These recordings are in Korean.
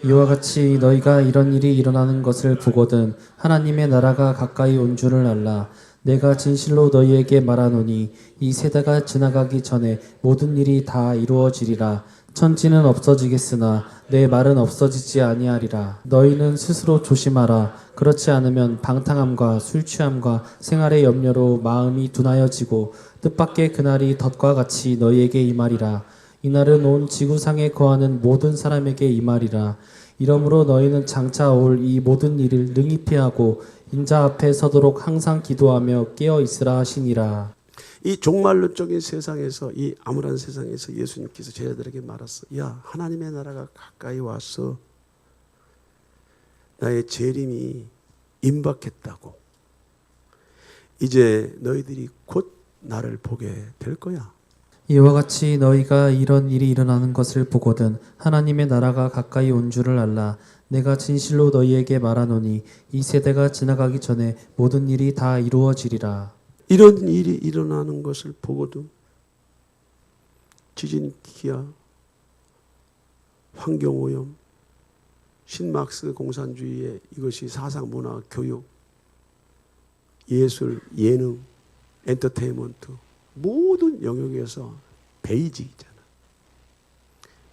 이와 같이 너희가 이런 일이 일어나는 것을 보거든 하나님의 나라가 가까이 온 줄을 알라. 내가 진실로 너희에게 말하노니 이 세대가 지나가기 전에 모든 일이 다 이루어지리라. 천지는 없어지겠으나 내 말은 없어지지 아니하리라. 너희는 스스로 조심하라. 그렇지 않으면 방탕함과 술 취함과 생활의 염려로 마음이 둔하여지고 뜻밖의 그날이 덫과 같이 너희에게 임하리라. 이날은 온 지구상에 거하는 모든 사람에게 임하리라. 이러므로 너희는 장차 올 이 모든 일을 능히 피하고 인자 앞에 서도록 항상 기도하며 깨어 있으라 하시니라. 이 종말론적인 세상에서, 이 암울한 세상에서 예수님께서 제자들에게 말했어. 야, 하나님의 나라가 가까이 와서 나의 재림이 임박했다고. 이제 너희들이 곧 나를 보게 될 거야. 이와 같이 너희가 이런 일이 일어나는 것을 보거든 하나님의 나라가 가까이 온 줄을 알라. 내가 진실로 너희에게 말하노니 이 세대가 지나가기 전에 모든 일이 다 이루어지리라. 이런 일이 일어나는 것을 보고도 지진, 기아, 환경오염, 신막스 공산주의의 이것이 사상, 문화, 교육, 예술, 예능, 엔터테인먼트 모든 영역에서 베이직이잖아.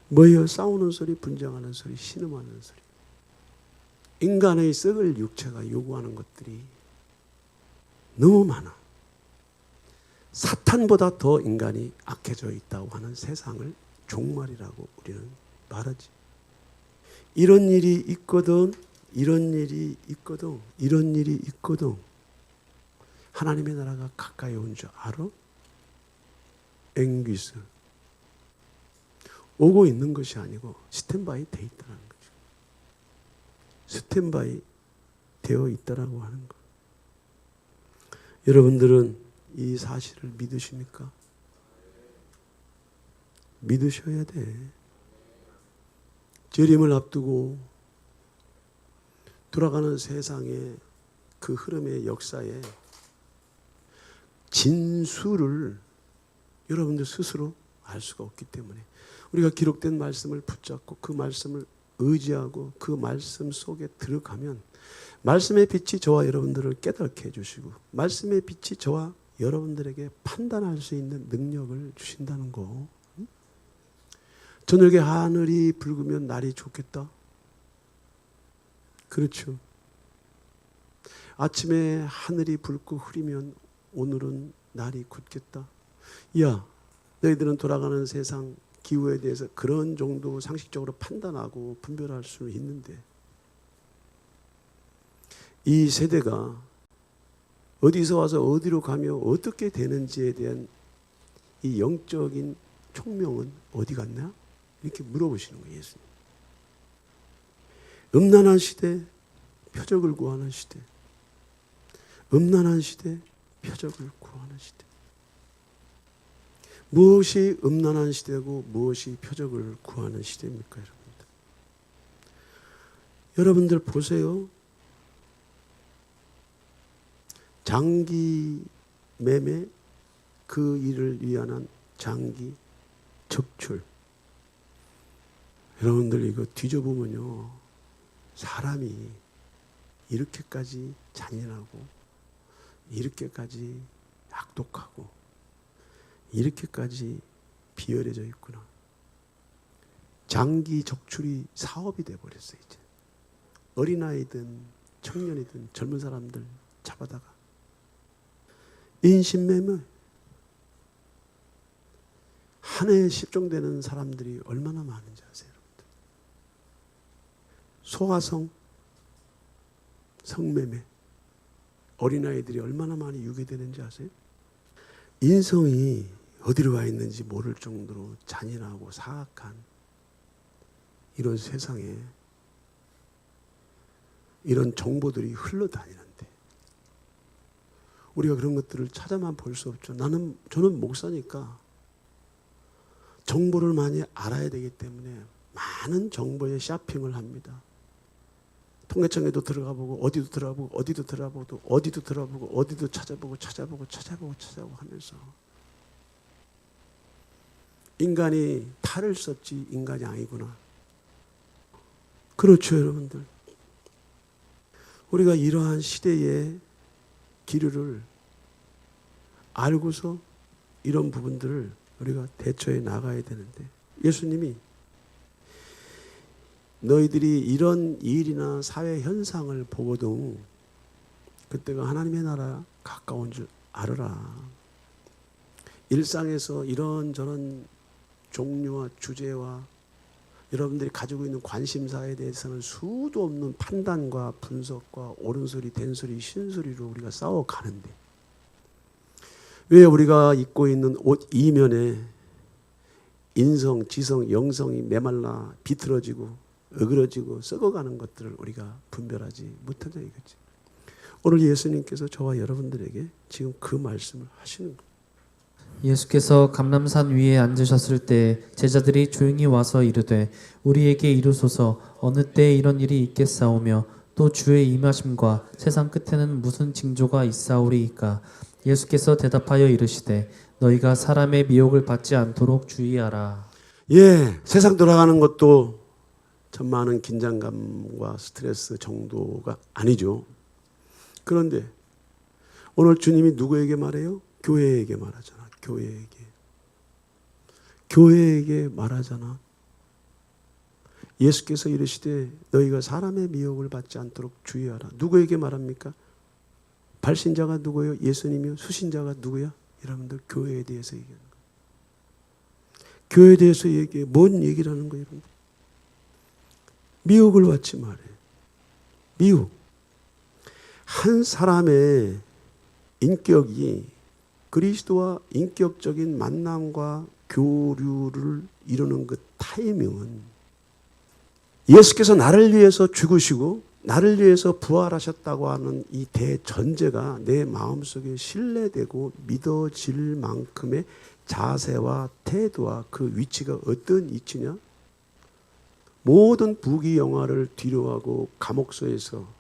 뭐예요? 싸우는 소리, 분쟁하는 소리, 신음하는 소리. 인간의 썩을 육체가 요구하는 것들이 너무 많아. 사탄보다 더 인간이 악해져 있다고 하는 세상을 종말이라고 우리는 말하지. 이런 일이 있거든, 이런 일이 있거든, 이런 일이 있거든. 하나님의 나라가 가까이 온 줄 알아? 앵귀스. 오고 있는 것이 아니고 스탠바이 돼 있다는 거죠. 스탠바이 되어 있다라고 하는 거. 여러분들은 이 사실을 믿으십니까? 믿으셔야 돼. 재림을 앞두고 돌아가는 세상의 그 흐름의 역사에 진수를 여러분들 스스로 알 수가 없기 때문에 우리가 기록된 말씀을 붙잡고 그 말씀을 의지하고 그 말씀 속에 들어가면 말씀의 빛이 저와 여러분들을 깨닫게 해주시고 말씀의 빛이 저와 여러분들에게 판단할 수 있는 능력을 주신다는 거. 저녁에 하늘이 붉으면 날이 좋겠다. 그렇죠. 아침에 하늘이 붉고 흐리면 오늘은 날이 굳겠다. 야, 너희들은 돌아가는 세상 기후에 대해서 그런 정도 상식적으로 판단하고 분별할 수 있는데 이 세대가 어디서 와서 어디로 가며 어떻게 되는지에 대한 이 영적인 총명은 어디 갔나? 이렇게 물어보시는 거예요, 예수님. 음란한 시대, 표적을 구하는 시대. 음란한 시대, 표적을 구하는 시대. 무엇이 음란한 시대고 무엇이 표적을 구하는 시대입니까, 여러분들? 여러분들 보세요. 장기 매매, 그 일을 위한 장기 적출. 여러분들 이거 뒤져보면요. 사람이 이렇게까지 잔인하고 이렇게까지 악독하고 이렇게까지 비열해져 있구나. 장기 적출이 사업이 돼버렸어요. 이제 어린아이든 청년이든 젊은 사람들 잡아다가 인신매매. 한 해에 실종되는 사람들이 얼마나 많은지 아세요, 여러분들? 소아성, 성매매. 어린아이들이 얼마나 많이 유괴되는지 아세요? 인성이 어디로 가 있는지 모를 정도로 잔인하고 사악한 이런 세상에 이런 정보들이 흘러다니는데 우리가 그런 것들을 찾아만 볼 수 없죠. 저는 목사니까 정보를 많이 알아야 되기 때문에 많은 정보에 쇼핑을 합니다. 통계청에도 들어가 보고 어디도 들어가보고 어디도 들어가보고 어디도 들어보고 어디도 찾아보고 하면서 인간이 탈을 썼지 인간이 아니구나. 그렇죠, 여러분들. 우리가 이러한 시대의 기류를 알고서 이런 부분들을 우리가 대처해 나가야 되는데, 예수님이 너희들이 이런 일이나 사회 현상을 보고도 그때가 하나님의 나라 가까운 줄 알아라. 일상에서 이런저런 종류와 주제와 여러분들이 가지고 있는 관심사에 대해서는 수도 없는 판단과 분석과 옳은소리, 된소리, 신소리로 우리가 싸워가는데, 왜 우리가 입고 있는 옷 이면에 인성, 지성, 영성이 메말라 비틀어지고 어그러지고 썩어가는 것들을 우리가 분별하지 못하냐 이거지. 오늘 예수님께서 저와 여러분들에게 지금 그 말씀을 하시는 거예요. 예수께서 감람산 위에 앉으셨을 때 제자들이 조용히 와서 이르되 우리에게 이르소서 어느 때에 이런 일이 있겠사오며 또 주의 임하심과 세상 끝에는 무슨 징조가 있사오리이까. 예수께서 대답하여 이르시되 너희가 사람의 미혹을 받지 않도록 주의하라. 예, 세상 돌아가는 것도 참 많은 긴장감과 스트레스 정도가 아니죠. 그런데 오늘 주님이 누구에게 말해요? 교회에게 말하잖아. 교회에게 말하잖아. 예수께서 이르시되 너희가 사람의 미혹을 받지 않도록 주의하라. 누구에게 말합니까? 발신자가 누구예요? 예수님이요. 수신자가 누구야? 여러분들 교회에 대해서 얘기하는 거예요. 교회에 대해서 얘기해. 뭔 얘기를 하는 거예요? 여러분들? 미혹을 받지 말해. 미혹. 한 사람의 인격이 그리스도와 인격적인 만남과 교류를 이루는 그 타이밍은 예수께서 나를 위해서 죽으시고 나를 위해서 부활하셨다고 하는 이 대전제가 내 마음속에 신뢰되고 믿어질 만큼의 자세와 태도와 그 위치가 어떤 위치냐? 모든 부귀영화를 뒤로하고 감옥소에서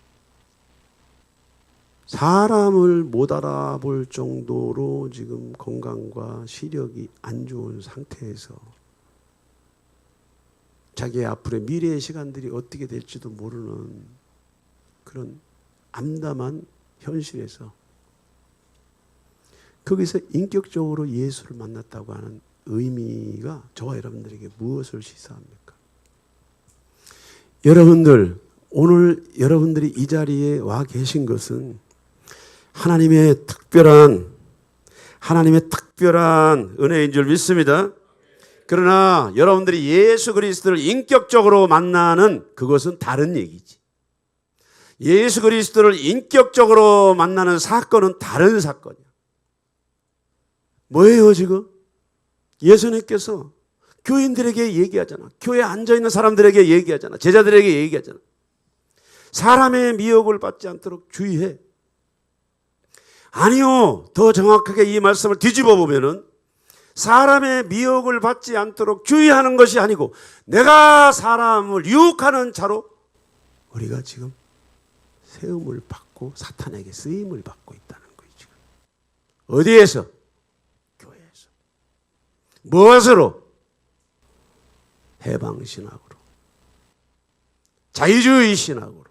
사람을 못 알아볼 정도로 지금 건강과 시력이 안 좋은 상태에서 자기의 앞으로의 미래의 시간들이 어떻게 될지도 모르는 그런 암담한 현실에서 거기서 인격적으로 예수를 만났다고 하는 의미가 저와 여러분들에게 무엇을 시사합니까? 여러분들, 오늘 여러분들이 이 자리에 와 계신 것은 하나님의 특별한 은혜인 줄 믿습니다. 그러나 여러분들이 예수 그리스도를 인격적으로 만나는 그것은 다른 얘기지. 예수 그리스도를 인격적으로 만나는 사건은 다른 사건이야. 뭐예요 지금? 예수님께서 교인들에게 얘기하잖아. 교회에 앉아있는 사람들에게 얘기하잖아. 제자들에게 얘기하잖아. 사람의 미혹을 받지 않도록 주의해. 아니요. 더 정확하게 이 말씀을 뒤집어 보면은 사람의 미혹을 받지 않도록 주의하는 것이 아니고 내가 사람을 유혹하는 자로 우리가 지금 세움을 받고 사탄에게 쓰임을 받고 있다는 거예요. 지금. 어디에서? 교회에서. 무엇으로? 해방신학으로. 자유주의 신학으로.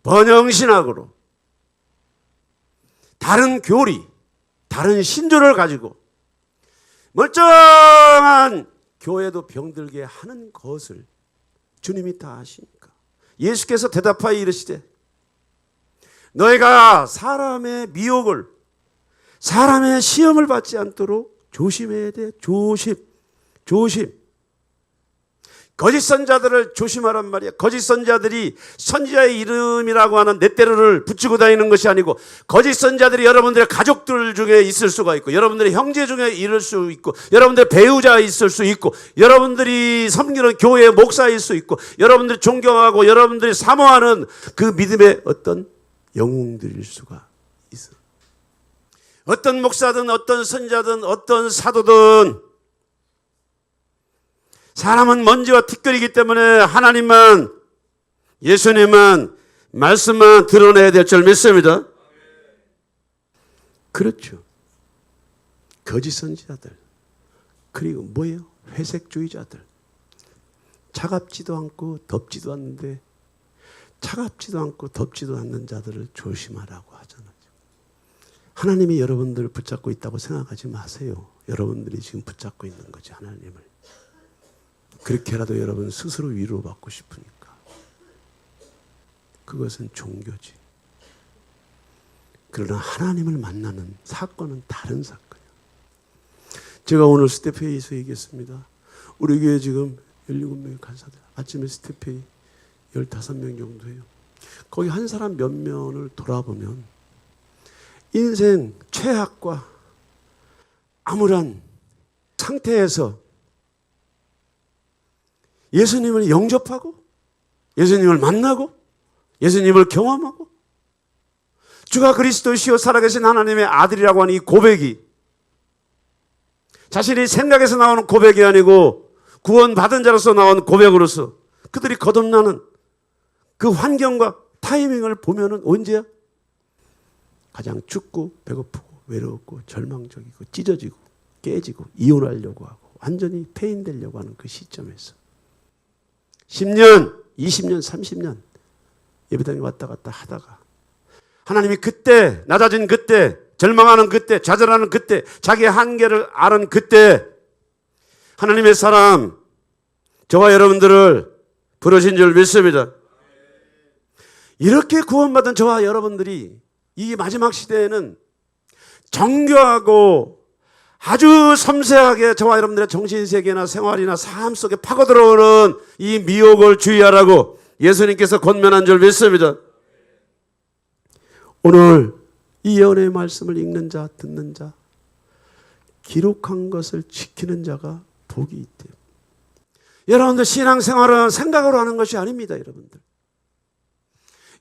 번영신학으로. 다른 교리, 다른 신조를 가지고 멀쩡한 교회도 병들게 하는 것을 주님이 다 아시니까 예수께서 대답하여 이르시되 너희가 사람의 미혹을 사람의 시험을 받지 않도록 조심해야 돼. 조심. 거짓 선자들을 조심하란 말이야. 거짓 선자들이 선지자의 이름이라고 하는 넷대로를 붙이고 다니는 것이 아니고 거짓 선자들이 여러분들의 가족들 중에 있을 수가 있고 여러분들의 형제 중에 있을 수 있고 여러분들의 배우자가 있을 수 있고 여러분들이 섬기는 교회의 목사일 수 있고 여러분들이 존경하고 여러분들이 사모하는 그 믿음의 어떤 영웅들일 수가 있어. 어떤 목사든 어떤 선자든 어떤 사도든 사람은 먼지와 티끌이기 때문에 하나님만 예수님만 말씀만 드러내야 될 줄 믿습니다. 그렇죠. 거짓 선지자들 그리고 뭐예요? 회색주의자들 차갑지도 않고 덥지도 않는데 차갑지도 않고 덥지도 않는 자들을 조심하라고 하잖아요. 하나님이 여러분들을 붙잡고 있다고 생각하지 마세요. 여러분들이 지금 붙잡고 있는 거지, 하나님을. 그렇게라도 여러분 스스로 위로받고 싶으니까. 그것은 종교지. 그러나 하나님을 만나는 사건은 다른 사건이에요. 제가 오늘 스텝회의에서 얘기했습니다. 우리 교회 지금 17명의 간사들, 아침에 스텝회의 15명 정도 해요. 거기 한 사람 몇 면을 돌아보면 인생 최악과 암울한 상태에서 예수님을 영접하고 예수님을 만나고 예수님을 경험하고 주가 그리스도시요 살아계신 하나님의 아들이라고 하는 이 고백이 자신이 생각에서 나오는 고백이 아니고 구원받은 자로서 나온 고백으로서 그들이 거듭나는 그 환경과 타이밍을 보면은 언제야? 가장 춥고 배고프고 외로웠고 절망적이고 찢어지고 깨지고 이혼하려고 하고 완전히 폐인되려고 하는 그 시점에서 10년, 20년, 30년 예배당에 왔다 갔다 하다가 하나님이 그때 낮아진 그때 절망하는 그때 좌절하는 그때 자기의 한계를 아는 그때 하나님의 사람 저와 여러분들을 부르신 줄 믿습니다. 이렇게 구원받은 저와 여러분들이 이 마지막 시대에는 정교하고 아주 섬세하게 저와 여러분들의 정신세계나 생활이나 삶 속에 파고들어오는 이 미혹을 주의하라고 예수님께서 권면한 줄 믿습니다. 오늘 이 예언의 말씀을 읽는 자, 듣는 자, 기록한 것을 지키는 자가 복이 있대요. 여러분들 신앙생활은 생각으로 하는 것이 아닙니다.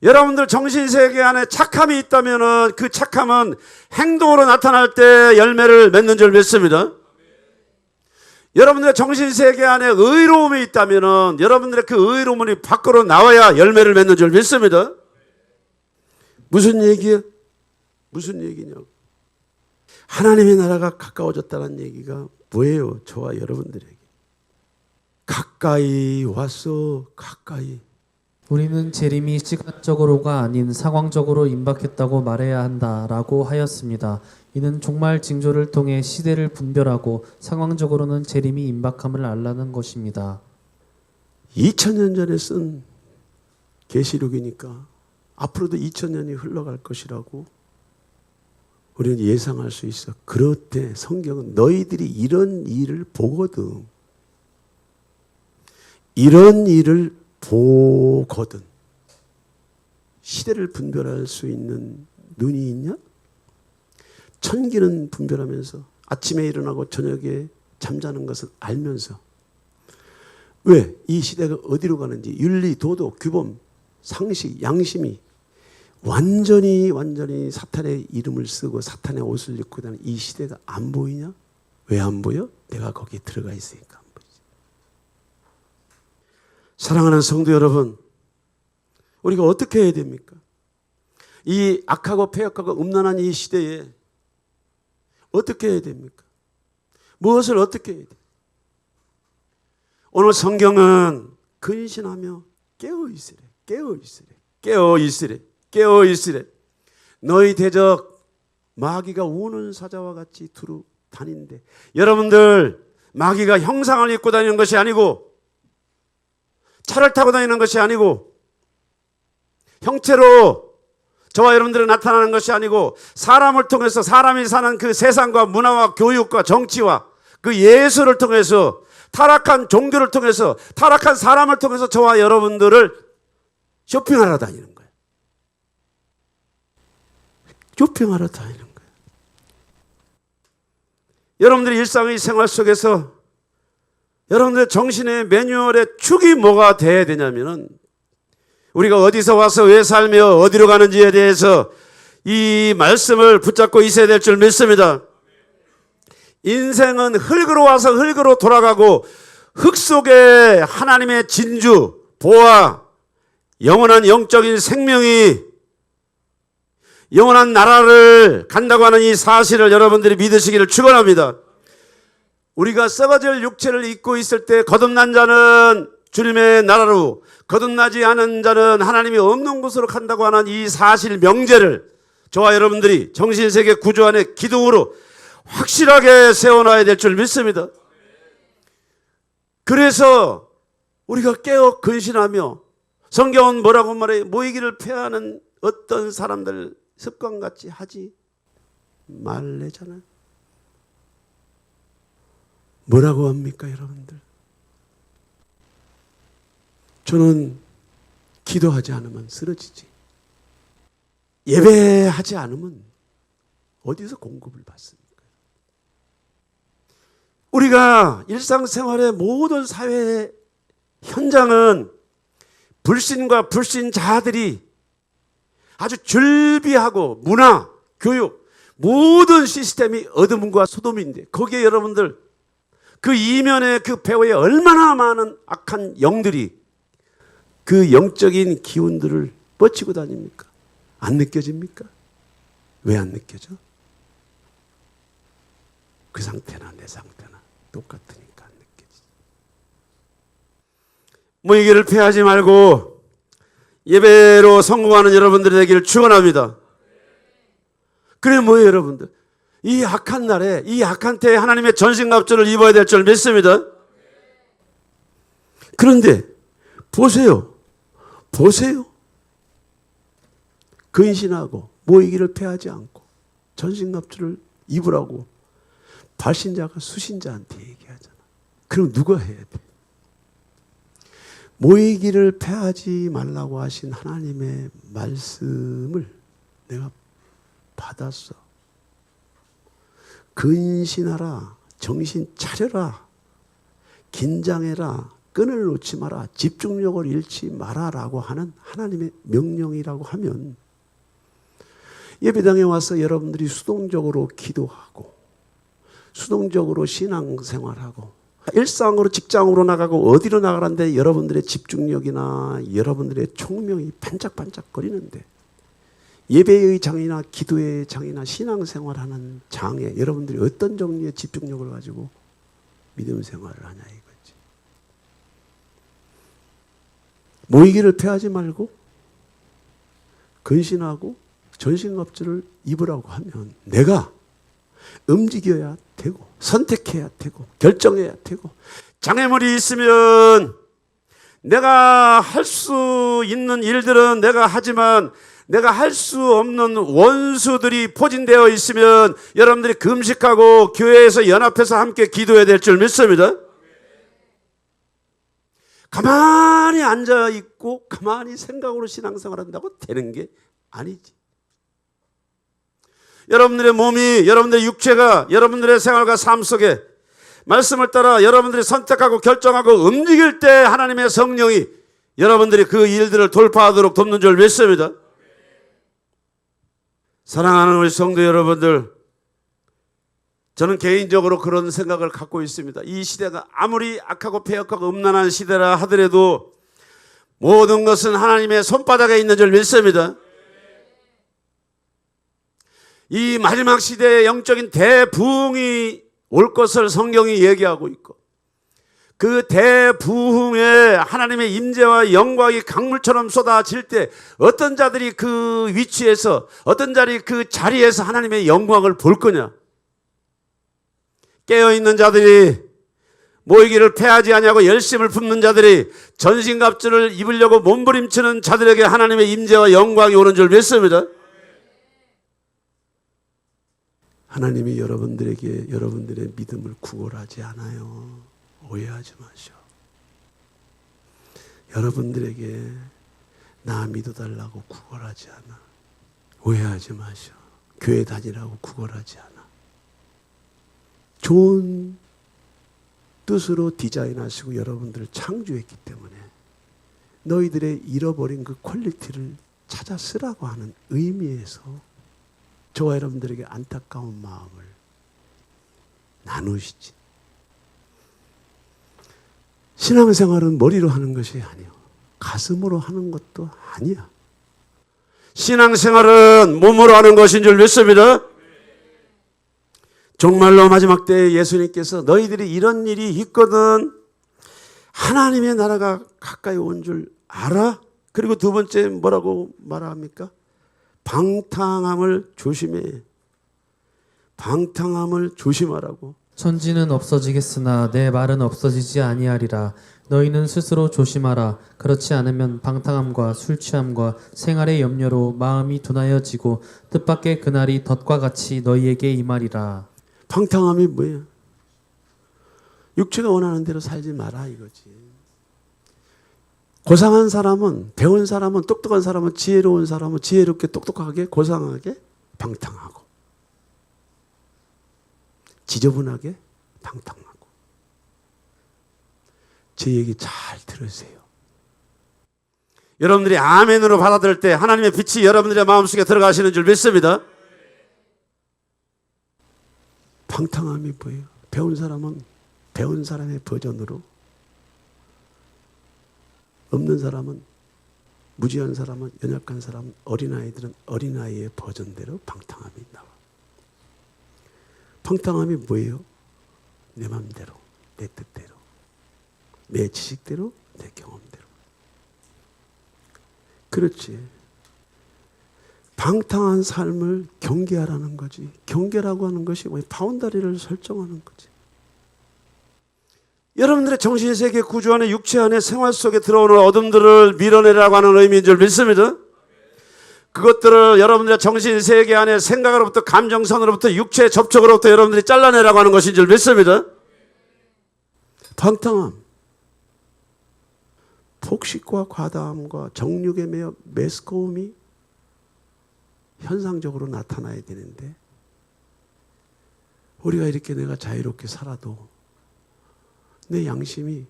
여러분들 정신세계 안에 착함이 있다면 그 착함은 행동으로 나타날 때 열매를 맺는 줄 믿습니다. 여러분들의 정신세계 안에 의로움이 있다면 여러분들의 그 의로움이 밖으로 나와야 열매를 맺는 줄 믿습니다. 무슨 얘기야? 무슨 얘기냐고. 하나님의 나라가 가까워졌다는 얘기가 뭐예요? 저와 여러분들에게. 가까이 왔어. 가까이. 우리는 재림이 시간적으로가 아닌 상황적으로 임박했다고 말해야 한다라고 하였습니다. 이는 종말 징조를 통해 시대를 분별하고 상황적으로는 재림이 임박함을 알라는 것입니다. 2000년 전에 쓴 계시록이니까 앞으로도 2000년이 흘러갈 것이라고 우리는 예상할 수 있어. 그럴 때 성경은 너희들이 이런 일을 보거든. 이런 일을 보거든. 시대를 분별할 수 있는 눈이 있냐? 천기는 분별하면서 아침에 일어나고 저녁에 잠자는 것을 알면서 왜? 이 시대가 어디로 가는지 윤리, 도덕, 규범, 상식, 양심이 완전히 사탄의 이름을 쓰고 사탄의 옷을 입고 다니는 이 시대가 안 보이냐? 왜 안 보여? 내가 거기에 들어가 있으니까 안 보이지. 사랑하는 성도 여러분, 우리가 어떻게 해야 됩니까? 이 악하고 폐역하고 음란한 이 시대에 어떻게 해야 됩니까? 무엇을 어떻게 해야 됩니까? 오늘 성경은 근신하며 깨어있으래. 깨어있으래. 너희 대적 마귀가 우는 사자와 같이 두루 다닌대. 여러분들 마귀가 형상을 입고 다니는 것이 아니고 차를 타고 다니는 것이 아니고 형체로 저와 여러분들이 나타나는 것이 아니고 사람을 통해서 사람이 사는 그 세상과 문화와 교육과 정치와 그 예술을 통해서 타락한 종교를 통해서 타락한 사람을 통해서 저와 여러분들을 쇼핑하러 다니는 거예요. 쇼핑하러 다니는 거예요. 여러분들의 일상의 생활 속에서 여러분들의 정신의 매뉴얼의 축이 뭐가 돼야 되냐면은 우리가 어디서 와서 왜 살며 어디로 가는지에 대해서 이 말씀을 붙잡고 있어야 될 줄 믿습니다. 인생은 흙으로 와서 흙으로 돌아가고 흙 속에 하나님의 진주, 보화, 영원한 영적인 생명이 영원한 나라를 간다고 하는 이 사실을 여러분들이 믿으시기를 축원합니다. 우리가 썩어질 육체를 입고 있을 때 거듭난 자는 주님의 나라로 거듭나지 않은 자는 하나님이 없는 곳으로 간다고 하는 이 사실 명제를 저와 여러분들이 정신세계 구조 안에 기둥으로 확실하게 세워놔야 될 줄 믿습니다. 그래서 우리가 깨어 근신하며 성경은 뭐라고 말해? 모이기를 폐하는 어떤 사람들 습관같이 하지 말래잖아요. 뭐라고 합니까, 여러분들? 저는 기도하지 않으면 쓰러지지. 예배하지 않으면 어디서 공급을 받습니까? 우리가 일상생활의 모든 사회 현장은 불신과 불신자들이 아주 즐비하고 문화, 교육, 모든 시스템이 어둠과 소돔인데 거기에 여러분들 그 이면에 그 배후에 얼마나 많은 악한 영들이 그 영적인 기운들을 뻗치고 다닙니까? 안 느껴집니까? 왜 안 느껴져? 그 상태나 내 상태나 똑같으니까 안 느껴지지. 모이기를 피하지 말고 예배로 성공하는 여러분들이 되기를 축원합니다. 그래 뭐예요, 여러분들? 이 악한 날에, 이 악한 때에 하나님의 전신갑주를 입어야 될 줄 믿습니다. 그런데 보세요. 근신하고 모이기를 패하지 않고 전신갑주를 입으라고 발신자가 수신자한테 얘기하잖아. 그럼 누가 해야 돼? 모이기를 패하지 말라고 하신 하나님의 말씀을 내가 받았어. 근신하라, 정신 차려라, 긴장해라, 끈을 놓지 마라, 집중력을 잃지 마라라고 하는 하나님의 명령이라고 하면 예배당에 와서 여러분들이 수동적으로 기도하고 수동적으로 신앙생활하고 일상으로 직장으로 나가고 어디로 나가는데 여러분들의 집중력이나 여러분들의 총명이 반짝반짝거리는데 예배의 장이나 기도의 장이나 신앙생활하는 장에 여러분들이 어떤 종류의 집중력을 가지고 믿음 생활을 하냐 이거지. 모이기를 패하지 말고 근신하고 전신갑주를 입으라고 하면 내가 움직여야 되고 선택해야 되고 결정해야 되고 장애물이 있으면 내가 할 수 있는 일들은 내가 하지만 내가 할 수 없는 원수들이 포진되어 있으면 여러분들이 금식하고 교회에서 연합해서 함께 기도해야 될 줄 믿습니다. 가만히 앉아있고 가만히 생각으로 신앙생활한다고 되는 게 아니지. 여러분들의 몸이, 여러분들의 육체가 여러분들의 생활과 삶 속에 말씀을 따라 여러분들이 선택하고 결정하고 움직일 때 하나님의 성령이 여러분들이 그 일들을 돌파하도록 돕는 줄 믿습니다. 사랑하는 우리 성도 여러분들, 저는 개인적으로 그런 생각을 갖고 있습니다. 이 시대가 아무리 악하고 폐역하고 음란한 시대라 하더라도 모든 것은 하나님의 손바닥에 있는 줄 믿습니다. 이 마지막 시대의 영적인 대부흥이 올 것을 성경이 얘기하고 있고 그 대부흥에 하나님의 임재와 영광이 강물처럼 쏟아질 때 어떤 자들이 그 위치에서 어떤 자들이 그 자리에서 하나님의 영광을 볼 거냐. 깨어있는 자들이 모이기를 패하지 아니하고 열심을 품는 자들이 전신갑주를 입으려고 몸부림치는 자들에게 하나님의 임재와 영광이 오는 줄 믿습니다. 하나님이 여러분들에게 여러분들의 믿음을 구걸하지 않아요. 오해하지 마시오. 여러분들에게 나 믿어달라고 구걸하지 않아. 오해하지 마시오. 교회 다니라고 구걸하지 않아. 좋은 뜻으로 디자인하시고 여러분들을 창조했기 때문에 너희들의 잃어버린 그 퀄리티를 찾아 쓰라고 하는 의미에서 저와 여러분들에게 안타까운 마음을 나누시지. 신앙생활은 머리로 하는 것이 아니요. 가슴으로 하는 것도 아니야. 신앙생활은 몸으로 하는 것인 줄 믿습니다. 정말로 마지막 때에 예수님께서 너희들이 이런 일이 있거든 하나님의 나라가 가까이 온 줄 알아? 그리고 두 번째 뭐라고 말합니까? 방탕함을 조심해. 방탕함을 조심하라고. 천지는 없어지겠으나 내 말은 없어지지 아니하리라. 너희는 스스로 조심하라. 그렇지 않으면 방탕함과 술 취함과 생활의 염려로 마음이 둔하여지고 뜻밖의 그날이 덫과 같이 너희에게 임하리라. 방탕함이 뭐예요? 육체가 원하는 대로 살지 마라 이거지. 고상한 사람은, 배운 사람은, 똑똑한 사람은, 지혜로운 사람은 지혜롭게 똑똑하게 고상하게 방탕하고 지저분하게 방탕하고. 제 얘기 잘 들으세요. 여러분들이 아멘으로 받아들일 때 하나님의 빛이 여러분들의 마음속에 들어가시는 줄 믿습니다. 방탕함이 뭐예요? 배운 사람은 배운 사람의 버전으로, 없는 사람은, 무지한 사람은, 연약한 사람은, 어린아이들은 어린아이의 버전대로 방탕함이 나와. 방탕함이 뭐예요? 내 마음대로, 내 뜻대로, 내 지식대로, 내 경험대로. 그렇지. 방탕한 삶을 경계하라는 거지. 경계라고 하는 것이 바운다리를 설정하는 거지. 여러분들의 정신세계 구조 안에, 육체 안에, 생활 속에 들어오는 어둠들을 밀어내라고 하는 의미인 줄 믿습니다. 그것들을 여러분들의 정신세계 안에 생각으로부터, 감정선으로부터, 육체의 접촉으로부터 여러분들이 잘라내라고 하는 것인 줄 믿습니다. 방탕함, 폭식과 과다함과 정욕에 매여 메스꺼움이 현상적으로 나타나야 되는데, 우리가 이렇게 내가 자유롭게 살아도 내 양심이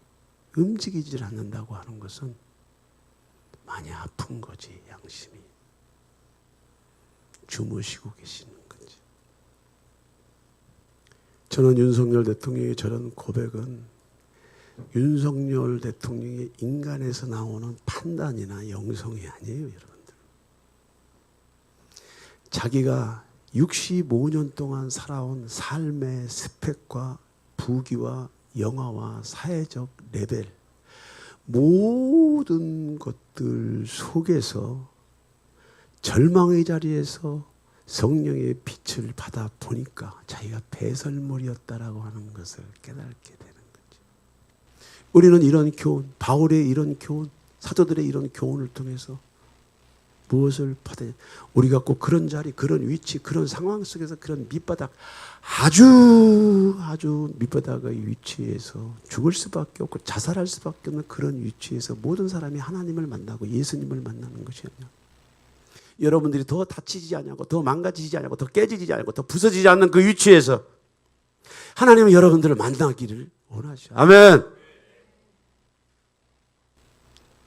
움직이질 않는다고 하는 것은 많이 아픈 거지. 양심이 주무시고 계시는 거지. 저는 윤석열 대통령의 저런 고백은 윤석열 대통령의 인간에서 나오는 판단이나 영성이 아니에요, 여러분들. 자기가 65년 동안 살아온 삶의 스펙과 부귀와 영화와 사회적 레벨, 모든 것들 속에서 절망의 자리에서 성령의 빛을 받아 보니까 자기가 배설물이었다라고 하는 것을 깨닫게 되는 거죠. 우리는 이런 교훈, 바울의 이런 교훈, 사도들의 이런 교훈을 통해서 무엇을 받아야, 우리가 꼭 그런 자리, 그런 위치, 그런 상황 속에서 그런 밑바닥, 아주 밑바닥의 위치에서 죽을 수밖에 없고 자살할 수밖에 없는 그런 위치에서 모든 사람이 하나님을 만나고 예수님을 만나는 것이 아니야. 여러분들이 더 다치지 않냐고, 더 망가지지 않냐고, 더 깨지지 않냐고, 더 부서지지 않는 그 위치에서 하나님은 여러분들을 만나기를 원하셔. 아멘.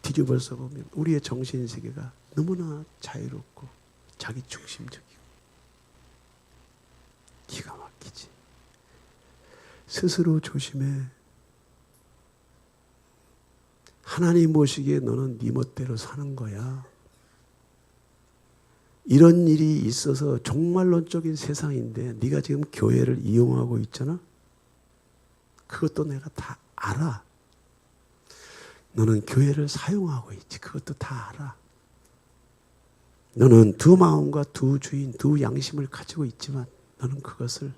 뒤집어서 보면 우리의 정신세계가 너무나 자유롭고 자기 중심적이고 기가 막히지. 스스로 조심해. 하나님 보시기에 너는 네 멋대로 사는 거야. 이런 일이 있어서 종말론적인 세상인데 네가 지금 교회를 이용하고 있잖아. 그것도 내가 다 알아. 너는 교회를 사용하고 있지. 그것도 다 알아. 너는 두 마음과 두 주인, 두 양심을 가지고 있지만 너는 그것을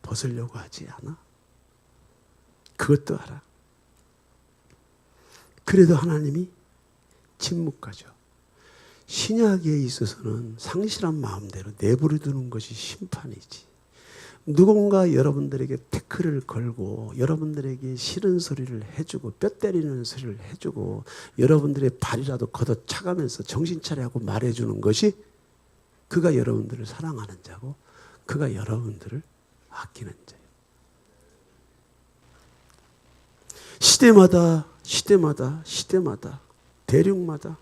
벗으려고 하지 않아. 그것도 알아. 그래도 하나님이 침묵하죠. 신약에 있어서는 상실한 마음대로 내버려 두는 것이 심판이지. 누군가 여러분들에게 태클을 걸고 여러분들에게 싫은 소리를 해주고 뼈 때리는 소리를 해주고 여러분들의 발이라도 걷어차가면서 정신 차리라고 말해주는 것이 그가 여러분들을 사랑하는 자고 그가 여러분들을 아끼는 자예요. 시대마다 대륙마다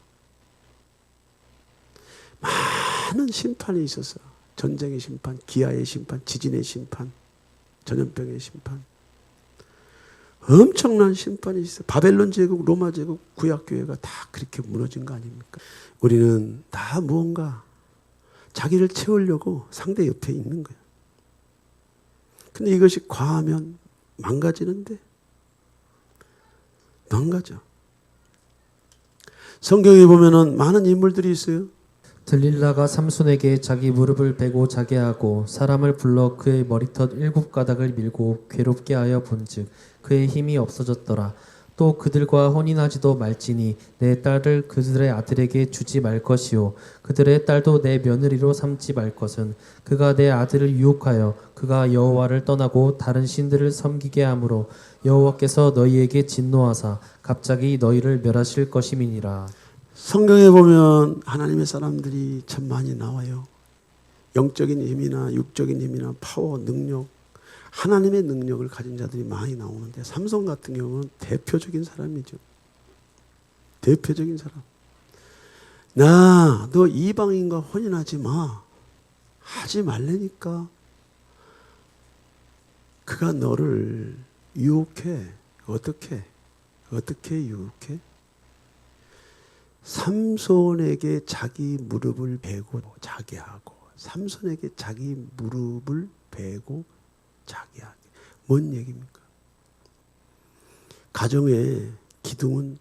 많은 심판이 있어서 전쟁의 심판, 기아의 심판, 지진의 심판, 전염병의 심판, 엄청난 심판이 있어요. 바벨론 제국, 로마 제국, 구약교회가 다 그렇게 무너진 거 아닙니까? 우리는 다 무언가 자기를 채우려고 상대 옆에 있는 거예요. 근데 이것이 과하면 망가지는데 망가져. 성경에 보면은 많은 인물들이 있어요. 들릴라가 삼손에게 자기 무릎을 베고 자게 하고 사람을 불러 그의 머리털 7가닥을 밀고 괴롭게 하여 본즉 그의 힘이 없어졌더라. 또 그들과 혼인하지도 말지니 내 딸을 그들의 아들에게 주지 말 것이요 그들의 딸도 내 며느리로 삼지 말 것은 그가 내 아들을 유혹하여 그가 여호와를 떠나고 다른 신들을 섬기게 하므로 여호와께서 너희에게 진노하사 갑자기 너희를 멸하실 것임이니라. 성경에 보면 하나님의 사람들이 참 많이 나와요. 영적인 힘이나 육적인 힘이나 파워, 능력, 하나님의 능력을 가진 자들이 많이 나오는데 삼손 같은 경우는 대표적인 사람이죠. 대표적인 사람. 너 이방인과 혼인하지 마. 하지 말라니까. 그가 너를 유혹해. 어떻게 유혹해? 삼손에게 자기 무릎을 베고 자게 하고 삼손에게 자기 무릎을 베고 자게 하게. 뭔 얘기입니까? 가정의 기둥은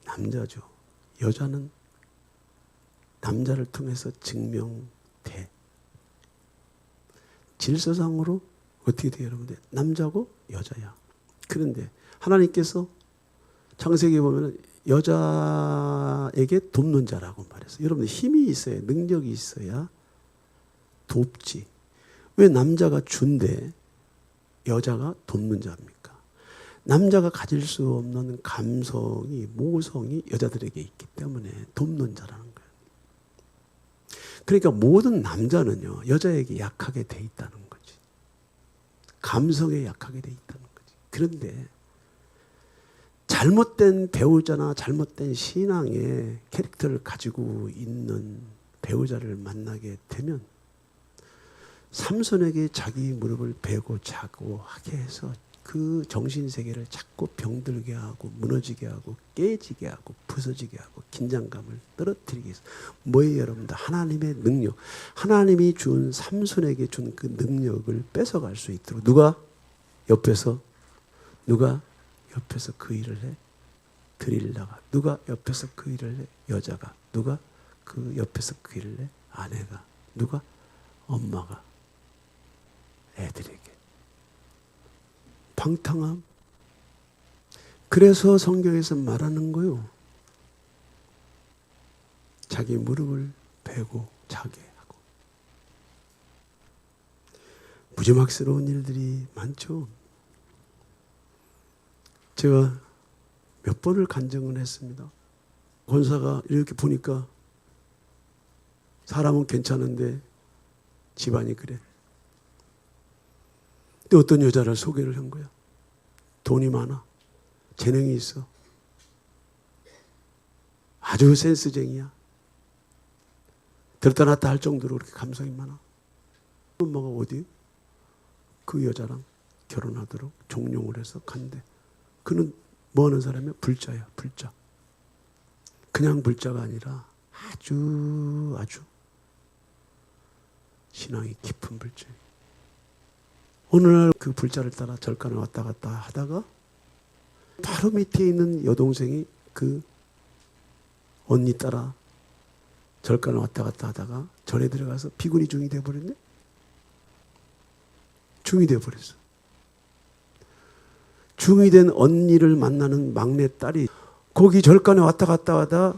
남자죠. 여자는 남자를 통해서 증명돼. 질서상으로 어떻게 돼요, 여러분들? 남자고 여자야. 그런데 하나님께서 창세기에 보면 여자에게 돕는 자라고 말했어요. 여러분들 힘이 있어야, 능력이 있어야 돕지. 왜 남자가 준대 여자가 돕는 자입니까? 남자가 가질 수 없는 감성이, 모성이 여자들에게 있기 때문에 돕는 자라는 거예요. 그러니까 모든 남자는요, 여자에게 약하게 돼 있다는 거지. 감성에 약하게 돼 있다는 거지. 그런데 잘못된 배우자나 잘못된 신앙의 캐릭터를 가지고 있는 배우자를 만나게 되면 삼손에게 자기 무릎을 베고 자고 하게 해서 그 정신세계를 자꾸 병들게 하고 무너지게 하고 깨지게 하고 부서지게 하고 긴장감을 떨어뜨리게 해서 뭐예요, 여러분들? 하나님의 능력, 하나님이 준 삼손에게 준 그 능력을 뺏어갈 수 있도록 누가 옆에서 그 일을 해? 들릴라가. 누가 옆에서 그 일을 해? 여자가. 누가 그 옆에서 그 일을 해? 아내가. 누가? 엄마가. 애들에게. 방탕함. 그래서 성경에서 말하는 거요. 자기 무릎을 베고 자게 하고. 무지막스러운 일들이 많죠. 제가 몇 번을 간증을 했습니다. 권사가 이렇게 보니까 사람은 괜찮은데 집안이 그래. 근데 어떤 여자를 소개를 한 거야. 돈이 많아. 재능이 있어. 아주 센스쟁이야. 들었다 놨다 할 정도로 그렇게 감성이 많아. 엄마가 어디? 그 여자랑 결혼하도록 종용을 해서 간대. 그는 뭐 하는 사람이야? 불자야, 불자. 그냥 불자가 아니라 아주 신앙이 깊은 불자예요. 어느 날 그 불자를 따라 절간에 왔다 갔다 하다가 바로 밑에 있는 여동생이 그 언니 따라 절간에 왔다 갔다 하다가 절에 들어가서 비구니 중이 돼버렸네? 중이 돼버렸어. 중이 된 언니를 만나는 막내딸이 거기 절간에 왔다 갔다 하다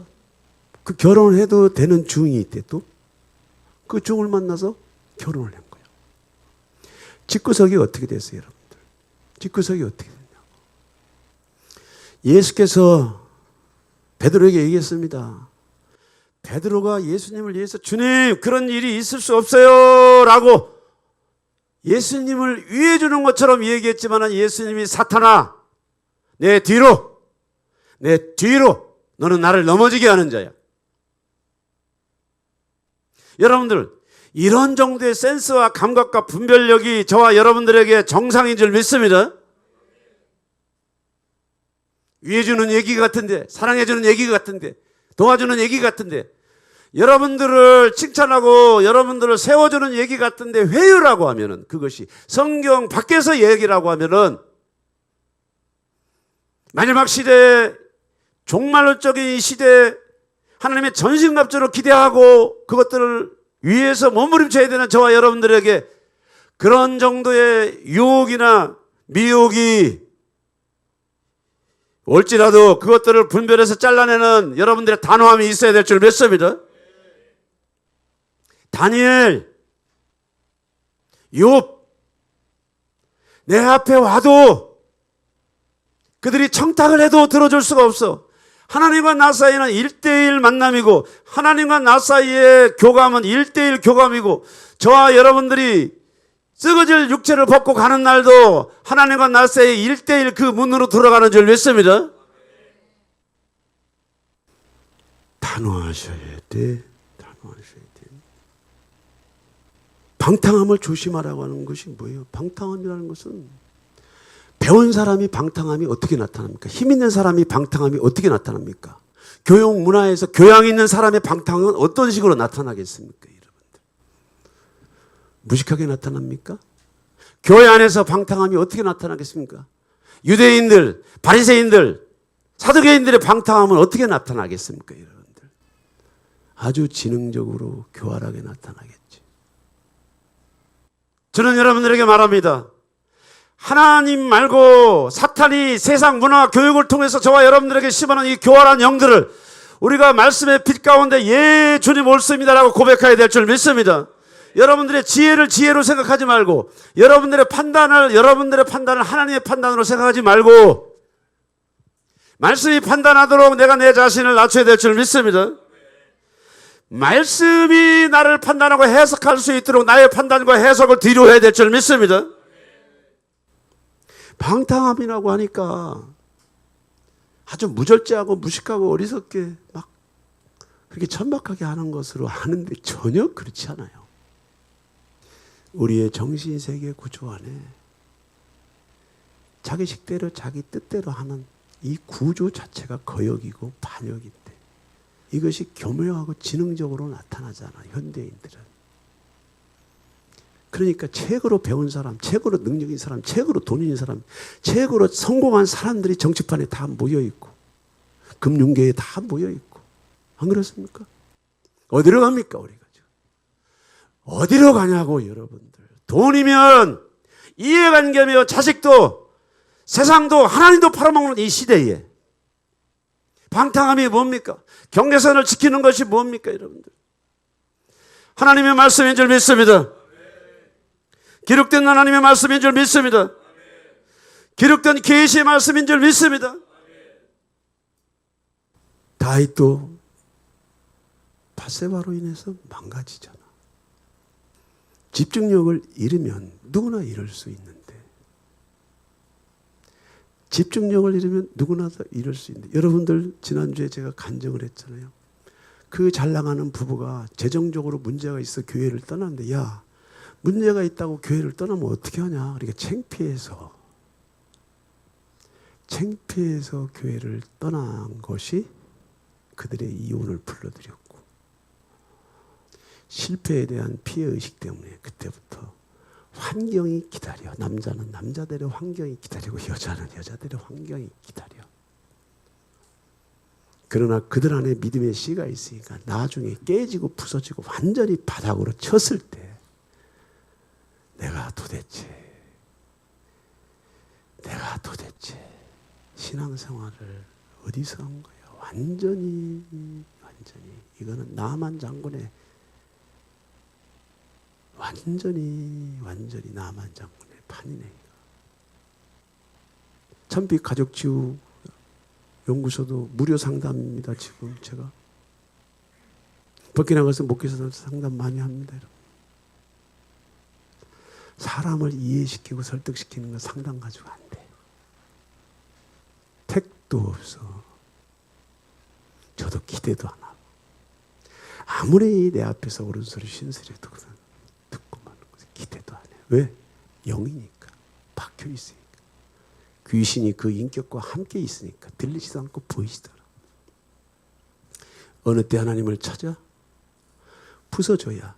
그 결혼해도 되는 중이 있대 또. 그 중을 만나서 결혼을 한 거야. 집구석이 어떻게 됐어요, 여러분들? 집구석이 어떻게 됐냐고. 예수께서 베드로에게 얘기했습니다. 베드로가 예수님을 위해서 주님 그런 일이 있을 수 없어요 라고 예수님을 위해 주는 것처럼 얘기했지만 예수님이 사탄아 내 뒤로 너는 나를 넘어지게 하는 자야. 여러분들 이런 정도의 센스와 감각과 분별력이 저와 여러분들에게 정상인 줄 믿습니다. 위해 주는 얘기 같은데, 사랑해 주는 얘기 같은데, 도와주는 얘기 같은데, 여러분들을 칭찬하고 여러분들을 세워주는 얘기 같은데 회유라고 하면은 그것이 성경 밖에서 얘기라고 하면은 마지막 시대, 종말론적인 이 시대에 하나님의 전신갑주로 기대하고 그것들을 위해서 몸부림쳐야 되는 저와 여러분들에게 그런 정도의 유혹이나 미혹이 올지라도 그것들을 분별해서 잘라내는 여러분들의 단호함이 있어야 될 줄 믿습니다. 다니엘, 욥, 내 앞에 와도 그들이 청탁을 해도 들어줄 수가 없어. 하나님과 나 사이는 1대1 만남이고 하나님과 나 사이의 교감은 1대1 교감이고 저와 여러분들이 썩어질 육체를 벗고 가는 날도 하나님과 나 사이의 1대1 그 문으로 들어가는 줄 믿습니다. 단호하셔야 돼. 단호하셔야 돼. 방탕함을 조심하라고 하는 것이 뭐예요? 방탕함이라는 것은 배운 사람이 방탕함이 어떻게 나타납니까? 힘 있는 사람이 방탕함이 어떻게 나타납니까? 교육 문화에서 교양 있는 사람의 방탕은 어떤 식으로 나타나겠습니까? 여러분들. 무식하게 나타납니까? 교회 안에서 방탕함이 어떻게 나타나겠습니까? 유대인들, 바리새인들, 사두개인들의 방탕함은 어떻게 나타나겠습니까? 여러분들. 아주 지능적으로 교활하게 나타나겠지. 저는 여러분들에게 말합니다. 하나님 말고 사탄이 세상 문화 교육을 통해서 저와 여러분들에게 심어놓은 이 교활한 영들을 우리가 말씀의 빛 가운데 예 주님 옳습니다라고 고백해야 될 줄 믿습니다. 여러분들의 지혜를 지혜로 생각하지 말고 여러분들의 판단을 하나님의 판단으로 생각하지 말고 말씀이 판단하도록 내가 내 자신을 낮춰야 될 줄 믿습니다. 말씀이 나를 판단하고 해석할 수 있도록 나의 판단과 해석을 뒤로 해야 될 줄 믿습니다. 방탕함이라고 하니까 아주 무절제하고 무식하고 어리석게 막 그렇게 천박하게 하는 것으로 아는데 전혀 그렇지 않아요. 우리의 정신세계 구조 안에 자기 식대로 자기 뜻대로 하는 이 구조 자체가 거역이고 반역인데 이것이 교묘하고 지능적으로 나타나잖아, 현대인들은. 그러니까 최고로 배운 사람, 최고로 능력 있는 사람, 최고로 돈 있는 사람, 최고로 성공한 사람들이 정치판에 다 모여있고 금융계에 다 모여있고 안 그렇습니까? 어디로 갑니까 우리가? 어디로 가냐고 여러분들. 돈이면 이해관계며 자식도 세상도 하나님도 팔아먹는 이 시대에 방탕함이 뭡니까? 경계선을 지키는 것이 뭡니까 여러분들? 하나님의 말씀인 줄 믿습니다. 기록된 하나님의 말씀인 줄 믿습니다. 기록된 계시의 말씀인 줄 믿습니다. 다윗도 바세바로 인해서 망가지잖아. 집중력을 잃으면 누구나 잃을 수 있는데 집중력을 잃으면 누구나 다 잃을 수 있는데 여러분들 지난주에 제가 간증을 했잖아요. 그 잘 나가는 부부가 재정적으로 문제가 있어 교회를 떠났는데 야 문제가 있다고 교회를 떠나면 어떻게 하냐. 그러니까 창피해서 교회를 떠난 것이 그들의 이혼을 불러들였고 실패에 대한 피해의식 때문에 그때부터 환경이 기다려. 남자는 남자들의 환경이 기다리고 여자는 여자들의 환경이 기다려. 그러나 그들 안에 믿음의 씨가 있으니까 나중에 깨지고 부서지고 완전히 바닥으로 쳤을 때 내가 도대체 신앙생활을 어디서 한 거야? 완전히 이거는 나만 장군의 완전히 나만 장군의 판이네. 천빛 가족치유 연구소도 무료 상담입니다. 지금 제가 벗겨나가서 목회자들 상담 많이 합니다. 여러분. 사람을 이해시키고 설득시키는 건 상담 가지고 안 돼. 택도 없어. 저도 기대도 안 하고. 아무리 내 앞에서 옳은 소리 신소리도 듣고 마는 거지. 기대도 안 해. 왜? 영이니까. 박혀 있으니까. 귀신이 그 인격과 함께 있으니까 들리지도 않고 보이지도 않아. 어느 때 하나님을 찾아 부서져야,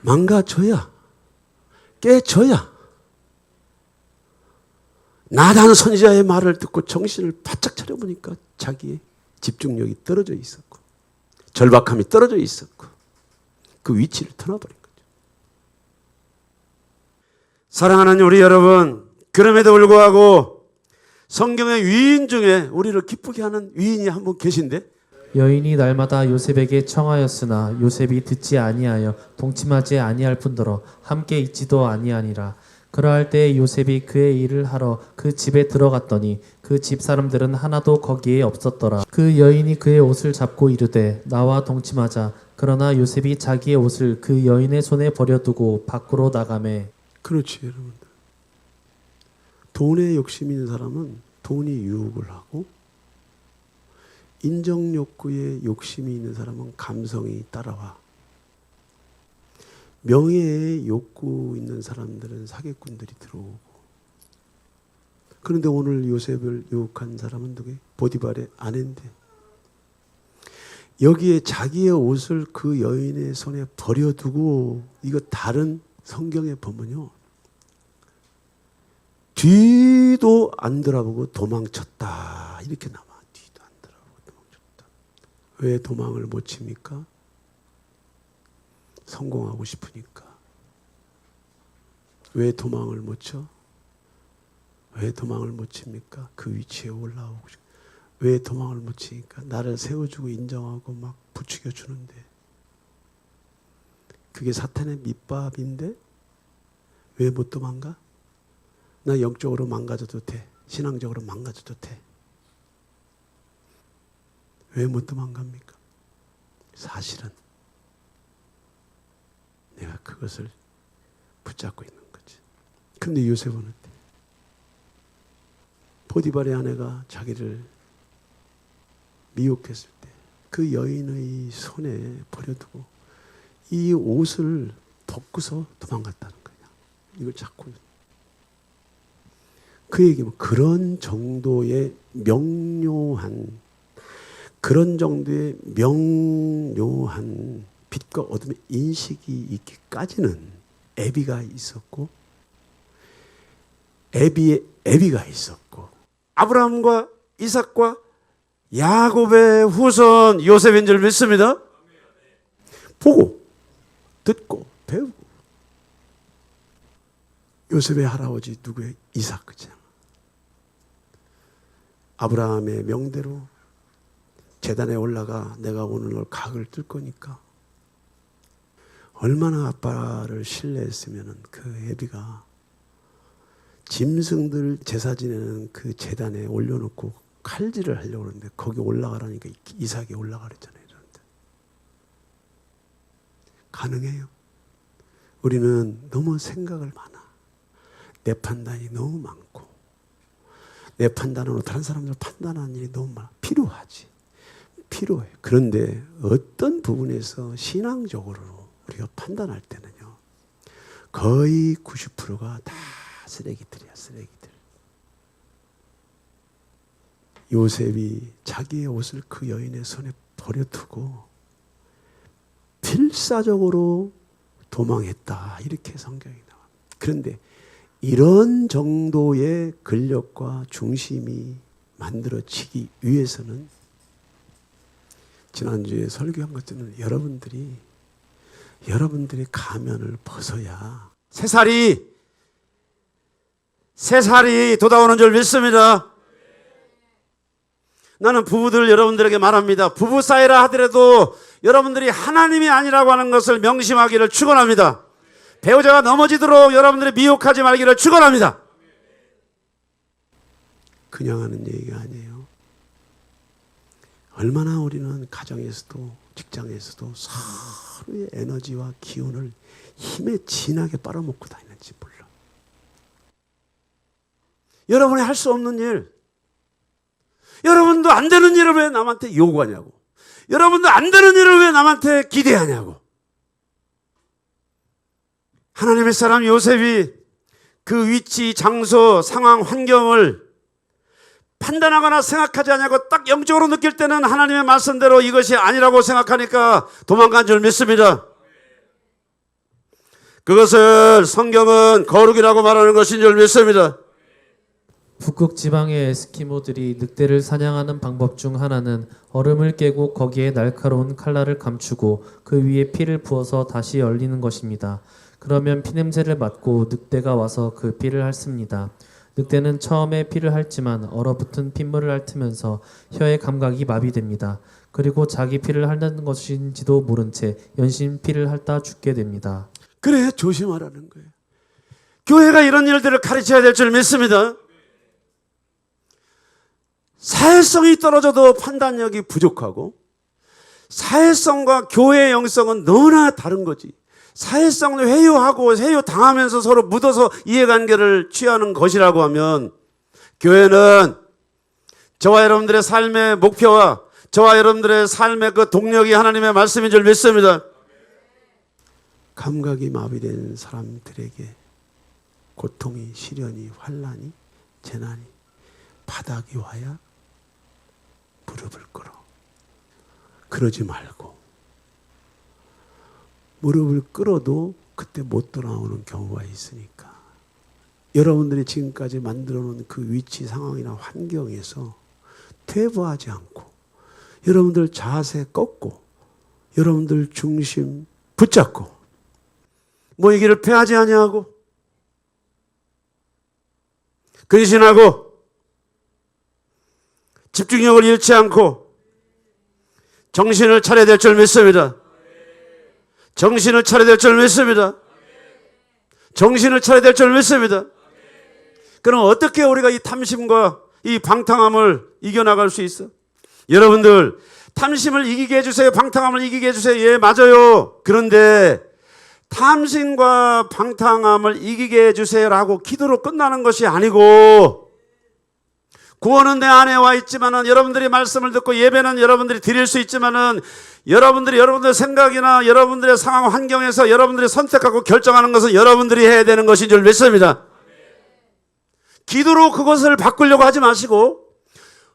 망가져야, 깨져야 나단 선지자의 말을 듣고 정신을 바짝 차려보니까 자기의 집중력이 떨어져 있었고 절박함이 떨어져 있었고 그 위치를 떠나버린 거죠. 사랑하는 우리 여러분, 그럼에도 불구하고 성경의 위인 중에 우리를 기쁘게 하는 위인이 한 분 계신데 여인이 날마다 요셉에게 청하였으나 요셉이 듣지 아니하여 동침하지 아니할 뿐더러 함께 있지도 아니하니라. 그러할 때 요셉이 그의 일을 하러 그 집에 들어갔더니 그 집 사람들은 하나도 거기에 없었더라. 그 여인이 그의 옷을 잡고 이르되 나와 동침하자. 그러나 요셉이 자기의 옷을 그 여인의 손에 버려두고 밖으로 나가매. 그렇지 여러분들. 돈에 욕심 있는 사람은 돈이 유혹을 하고 인정 욕구에 욕심이 있는 사람은 감성이 따라와. 명예에 욕구 있는 사람들은 사기꾼들이 들어오고. 그런데 오늘 요셉을 유혹한 사람은 누구예요? 보디발의 아내인데 여기에 자기의 옷을 그 여인의 손에 버려두고, 이거 다른 성경에 보면요, 뒤도 안 돌아보고 도망쳤다 이렇게 나와. 뒤도 안 돌아보고 도망쳤다. 왜 도망을 못 칩니까? 성공하고 싶으니까. 왜 도망을 못 쳐? 왜 도망을 못 칩니까? 그 위치에 올라오고 싶어. 왜 도망을 못 치니까? 나를 세워주고 인정하고 막 부추겨 주는데. 그게 사탄의 밑밥인데 왜 못 도망가? 나 영적으로 망가져도 돼. 신앙적으로 망가져도 돼. 왜 못 도망갑니까? 사실은 내가 그것을 붙잡고 있는 거지. 근데 요셉은 어때? 보디발의 아내가 자기를 미혹했을 때 그 여인의 손에 버려두고 이 옷을 벗고서 도망갔다는 거야. 이걸 자꾸. 그 얘기는 그런 정도의 명료한 빛과 어둠의 인식이 있기까지는 애비가 있었고, 애비의 애비가 있었고, 아브라함과 이삭과 야곱의 후손 요셉인 줄 믿습니다. 보고 듣고 배우고. 요셉의 할아버지 누구예요? 이삭. 그잖아. 아브라함의 명대로 제단에 올라가 내가 오늘 널 각을 뜰 거니까. 얼마나 아빠를 신뢰했으면 그 애비가 짐승들 제사 지내는 그 제단에 올려놓고 칼질을 하려고 그러는데 거기 올라가라니까 이삭이 올라가 그랬잖아요. 가능해요? 우리는 너무 생각을 많아. 내 판단이 너무 많고 내 판단으로 다른 사람들 판단하는 일이 너무 많아. 필요하지. 필요해. 그런데 어떤 부분에서 신앙적으로 우리가 판단할 때는요, 거의 90%가 다 쓰레기들이야. 쓰레기들. 요셉이 자기의 옷을 그 여인의 손에 버려두고 필사적으로 도망했다 이렇게 성경이 나와. 그런데 이런 정도의 근력과 중심이 만들어지기 위해서는 지난주에 설교한 것처럼 여러분들이 가면을 벗어야 새살이 돋아오는 줄 믿습니다. 나는 부부들 여러분들에게 말합니다. 부부 사이라 하더라도 여러분들이 하나님이 아니라고 하는 것을 명심하기를 축원합니다. 배우자가 넘어지도록 여러분들이 미혹하지 말기를 축원합니다. 그냥 하는 얘기가 아니에요. 얼마나 우리는 가정에서도 직장에서도 서로의 에너지와 기운을 힘에 진하게 빨아먹고 다니는지 몰라. 여러분이 할 수 없는 일, 여러분도 안 되는 일을 왜 남한테 요구하냐고. 여러분도 안 되는 일을 왜 남한테 기대하냐고. 하나님의 사람 요셉이 그 위치, 장소, 상황, 환경을 판단하거나 생각하지 않냐고 딱 영적으로 느낄 때는 하나님의 말씀대로 이것이 아니라고 생각하니까 도망간 줄 믿습니다. 그것을 성경은 거룩이라고 말하는 것인 줄 믿습니다. 북극 지방의 에스키모들이 늑대를 사냥하는 방법 중 하나는 얼음을 깨고 거기에 날카로운 칼날을 감추고 그 위에 피를 부어서 다시 얼리는 것입니다. 그러면 피냄새를 맡고 늑대가 와서 그 피를 핥습니다. 늑대는 처음에 피를 핥지만 얼어붙은 핏물을 핥으면서 혀의 감각이 마비됩니다. 그리고 자기 피를 핥는 것인지도 모른 채 연신 피를 핥다 죽게 됩니다. 그래, 조심하라는 거예요. 교회가 이런 일들을 가르쳐야 될 줄 믿습니다. 사회성이 떨어져도 판단력이 부족하고, 사회성과 교회의 영성은 너무나 다른 거지. 사회성은 회유하고 회유당하면서 서로 묻어서 이해관계를 취하는 것이라고 하면, 교회는 저와 여러분들의 삶의 목표와 저와 여러분들의 삶의 그 동력이 하나님의 말씀인 줄 믿습니다. 감각이 마비된 사람들에게 고통이, 시련이, 환난이, 재난이, 바닥이 와야 무릎을 꿇어. 그러지 말고 무릎을 꿇어도 그때 못 돌아오는 경우가 있으니까 여러분들이 지금까지 만들어 놓은 그 위치, 상황이나 환경에서 퇴보하지 않고 여러분들 자세 꺾고 여러분들 중심 붙잡고 모이기를 패하지 아니하고 근신하고 집중력을 잃지 않고 정신을 차려야 될 줄 믿습니다. 정신을 차려야 될 줄 믿습니다. 정신을 차려야 될 줄 믿습니다. 그럼 어떻게 우리가 이 탐심과 이 방탕함을 이겨나갈 수 있어? 여러분들, 탐심을 이기게 해주세요. 방탕함을 이기게 해주세요. 예, 맞아요. 그런데 탐심과 방탕함을 이기게 해주세요라고 기도로 끝나는 것이 아니고, 구원은 내 안에 와 있지만은 여러분들이 말씀을 듣고 예배는 여러분들이 드릴 수 있지만은 여러분들의 생각이나 여러분들의 상황 환경에서 여러분들이 선택하고 결정하는 것은 여러분들이 해야 되는 것인 줄 믿습니다. 기도로 그것을 바꾸려고 하지 마시고,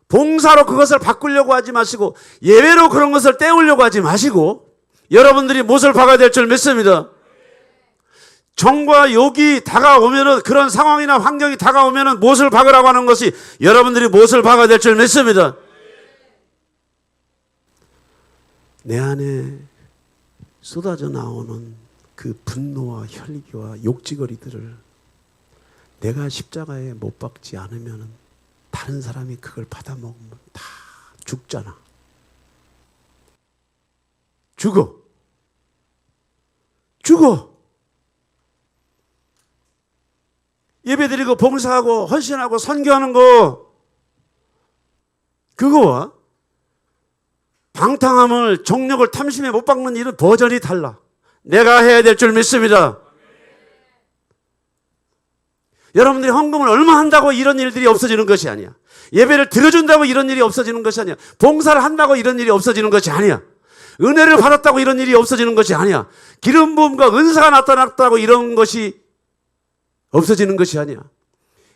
봉사로 그것을 바꾸려고 하지 마시고, 예배로 그런 것을 때우려고 하지 마시고, 여러분들이 못을 박아야 될 줄 믿습니다. 정과 욕이 다가오면은, 그런 상황이나 환경이 다가오면은 못을 박으라고 하는 것이 여러분들이 못을 박아야 될 줄 믿습니다. 내 안에 쏟아져 나오는 그 분노와 혈기와 욕지거리들을 내가 십자가에 못 박지 않으면은 다른 사람이 그걸 받아먹으면 다 죽잖아. 죽어. 예배드리고 봉사하고 헌신하고 선교하는 거, 그거와 방탕함을, 정력을 탐심에 못 박는 일은 버전이 달라. 내가 해야 될 줄 믿습니다. 여러분들이 헌금을 얼마 한다고 이런 일들이 없어지는 것이 아니야. 예배를 드려준다고 이런 일이 없어지는 것이 아니야. 봉사를 한다고 이런 일이 없어지는 것이 아니야. 은혜를 받았다고 이런 일이 없어지는 것이 아니야. 기름 부음과 은사가 나타났다고 이런 것이 없어지는 것이 아니야.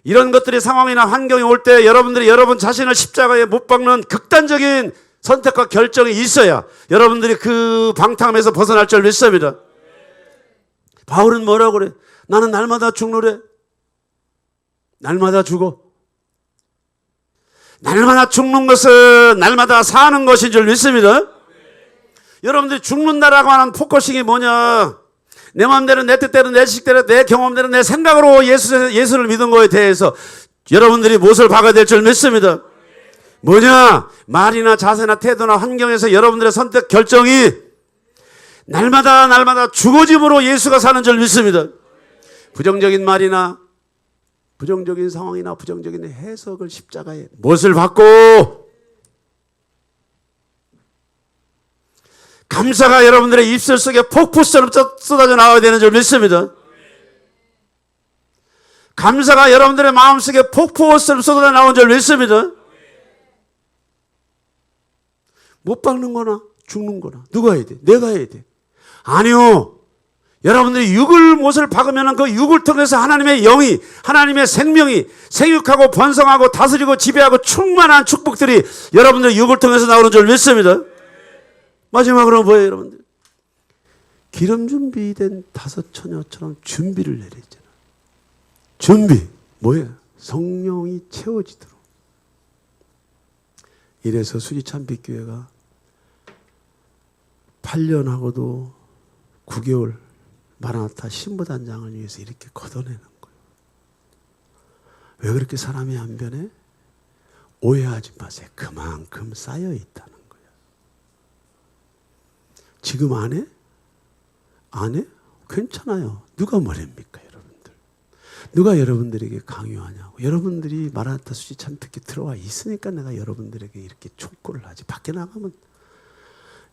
이런 것들이 상황이나 환경이 올 때 여러분들이 여러분 자신을 십자가에 못 박는 극단적인 선택과 결정이 있어야 여러분들이 그 방탕함에서 벗어날 줄 믿습니다. 바울은 뭐라고 그래? 나는 날마다 죽노래. 날마다 죽어. 날마다 죽는 것은 날마다 사는 것인 줄 믿습니다. 여러분들이 죽는다라고 하는 포커싱이 뭐냐? 내 마음대로, 내 뜻대로, 내 식대로, 내 경험대로, 내 생각으로 예수를 믿은 거에 대해서 여러분들이 못을 박아야 될 줄 믿습니다. 뭐냐? 말이나 자세나 태도나 환경에서 여러분들의 선택 결정이 날마다 죽어짐으로 예수가 사는 줄 믿습니다. 부정적인 말이나 부정적인 상황이나 부정적인 해석을 십자가에 못을 받고 감사가 여러분들의 입술 속에 폭포처럼 쏟아져 나와야 되는 줄 믿습니다. 감사가 여러분들의 마음속에 폭포처럼 쏟아져 나오는 줄 믿습니다. 못 박는 거나 죽는 거나 누가 해야 돼? 내가 해야 돼. 아니요. 여러분들이 육을 못을 박으면 그 육을 통해서 하나님의 영이, 하나님의 생명이 생육하고 번성하고 다스리고 지배하고 충만한 축복들이 여러분들의 육을 통해서 나오는 줄 믿습니다. 마지막으로 뭐예요, 여러분들? 기름 준비된 5 처녀처럼 준비를 내렸잖아. 준비 뭐예요? 성령이 채워지도록. 이래서 수지찬 빛교회가 8년하고도 9개월 마라나타 신부단장을 위해서 이렇게 걷어내는 거예요. 왜 그렇게 사람이 안 변해? 오해하지 마세요. 그만큼 쌓여 있다는 거예요. 지금 안 해? 안 해? 괜찮아요. 누가 뭐랍니까, 여러분들? 누가 여러분들에게 강요하냐고. 여러분들이 마라나타 수지찬 특히 들어와 있으니까 내가 여러분들에게 이렇게 촉구를 하지. 밖에 나가면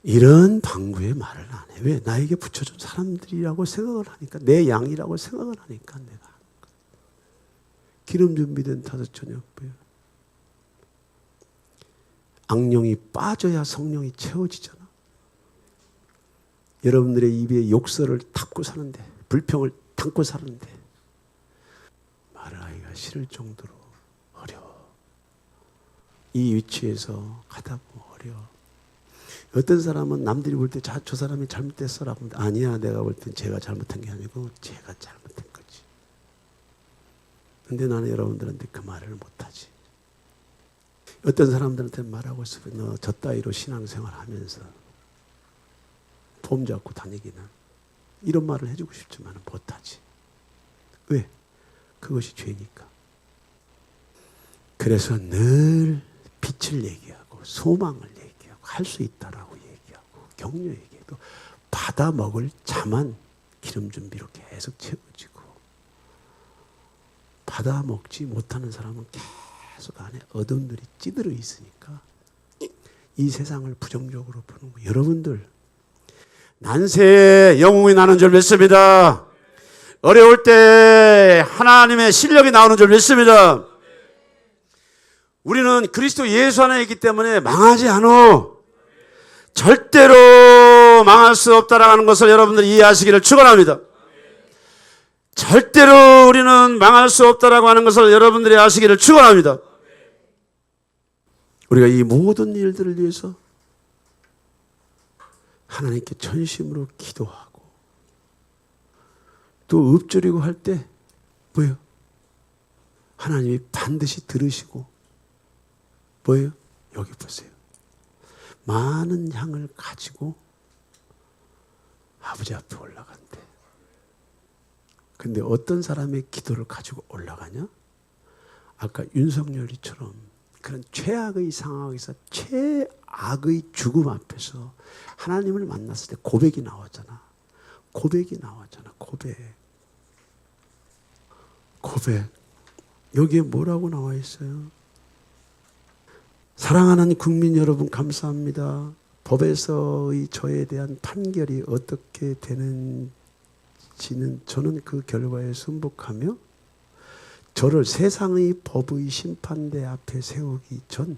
이런 방구의 말을 안 해. 왜? 나에게 붙여준 사람들이라고 생각을 하니까, 내 양이라고 생각을 하니까 내가. 기름 준비된 5처녀고요. 악령이 빠져야 성령이 채워지잖아. 여러분들의 입에 욕설을 담고 사는데, 불평을 담고 사는데 말하기가 싫을 정도로 어려워. 이 위치에서 가다 보면 어려워. 어떤 사람은 남들이 볼 때 저 사람이 잘못됐어라고 하는데, 아니야, 내가 볼 땐 제가 잘못한 게 아니고 제가 잘못한 거지. 근데 나는 여러분들한테 그 말을 못하지. 어떤 사람들한테 말하고 있어. 너 저 따위로 신앙생활 하면서 폼 잡고 다니기는, 이런 말을 해주고 싶지만 못하지. 왜? 그것이 죄니까. 그래서 늘 빛을 얘기하고 소망을 얘기하고 할 수 있다라고 얘기하고 격려 얘기해도 받아 먹을 자만 기름 준비로 계속 채워지고, 받아 먹지 못하는 사람은 계속 안에 어둠들이 찌들어 있으니까 이 세상을 부정적으로 보는 거예요. 여러분들, 난세에 영웅이 나는 줄 믿습니다. 어려울 때 하나님의 실력이 나오는 줄 믿습니다. 우리는 그리스도 예수 안에 있기 때문에 망하지 않아. 절대로 망할 수 없다라는 것을 여러분들이 이해하시기를 축원합니다. 절대로 우리는 망할 수 없다라고 하는 것을 여러분들이 아시기를 축원합니다. 우리가 이 모든 일들을 위해서 하나님께 전심으로 기도하고 또 읊조리고 할 때 뭐예요? 하나님이 반드시 들으시고 뭐예요? 여기 보세요. 많은 향을 가지고 아버지 앞에 올라간대. 근데 어떤 사람의 기도를 가지고 올라가냐? 아까 윤석열이처럼 그런 최악의 상황에서 최악의 죽음 앞에서 하나님을 만났을 때 고백이 나왔잖아. 고백이 나왔잖아. 고백. 여기에 뭐라고 나와 있어요? 사랑하는 국민 여러분, 감사합니다. 법에서의 저에 대한 판결이 어떻게 되는지는 저는 그 결과에 순복하며 저를 세상의 법의 심판대 앞에 세우기 전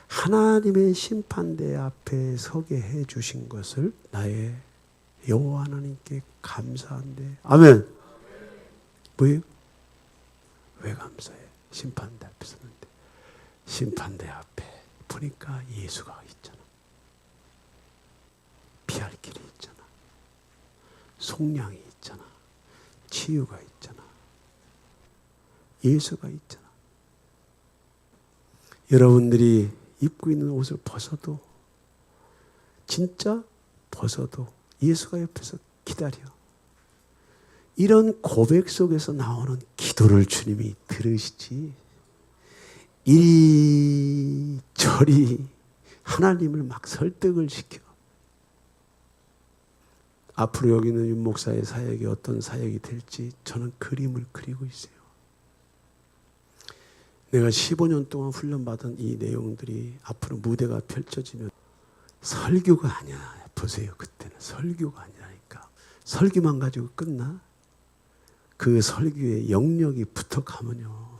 하나님의 심판대 앞에 서게 해 주신 것을 나의 여호와 하나님께 감사한데. 아멘. 뭐예요? 왜 감사해? 심판대 앞에 서는데. 심판대 앞에 보니까 예수가 있잖아. 피할 길이 있잖아. 속량이 있잖아. 치유가 있잖아. 예수가 있잖아. 여러분들이 입고 있는 옷을 벗어도, 진짜 벗어도 예수가 옆에서 기다려. 이런 고백 속에서 나오는 기도를 주님이 들으시지, 이리저리 하나님을 막 설득을 시켜. 앞으로 여기는 윤 목사의 사역이 어떤 사역이 될지 저는 그림을 그리고 있어요. 내가 15년 동안 훈련받은 이 내용들이 앞으로 무대가 펼쳐지면 설교가 아니야. 보세요. 그때는 설교가 아니라니까. 설교만 가지고 끝나? 그 설교에 영역이 붙어가면요,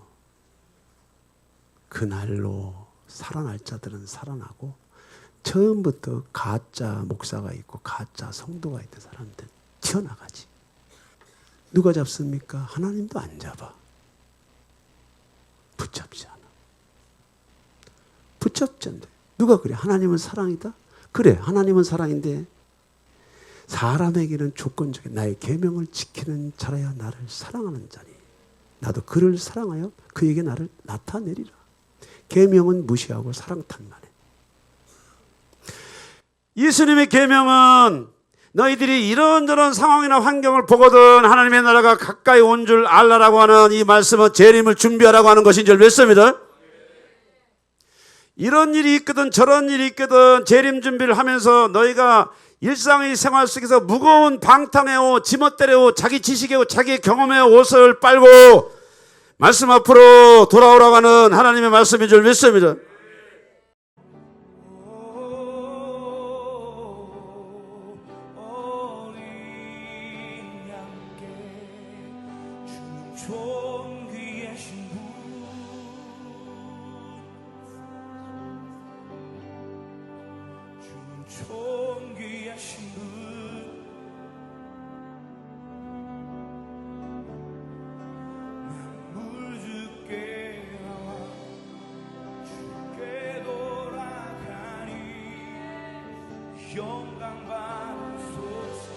그날로 살아날 자들은 살아나고 처음부터 가짜 목사가 있고 가짜 성도가 있던 사람들 튀어나가지. 누가 잡습니까? 하나님도 안 잡아. 붙잡지 않아. 붙잡지 않는데. 누가 그래? 하나님은 사랑이다? 그래, 하나님은 사랑인데 사람에게는 조건적인 나의 계명을 지키는 자라야 나를 사랑하는 자니. 나도 그를 사랑하여 그에게 나를 나타내리라. 계명은 무시하고 사랑 탓만 해. 예수님의 계명은 너희들이 이런저런 상황이나 환경을 보거든 하나님의 나라가 가까이 온 줄 알라라고 하는 이 말씀은 재림을 준비하라고 하는 것인 줄 믿습니다. 이런 일이 있거든 저런 일이 있거든 재림 준비를 하면서 너희가 일상의 생활 속에서 무거운 방탕의 옷, 지멋대로의 옷, 자기 지식의 옷, 자기 경험의 옷을 빨고 말씀 앞으로 돌아오라고 하는 하나님의 말씀인 줄 믿습니다. 영광 받으소서.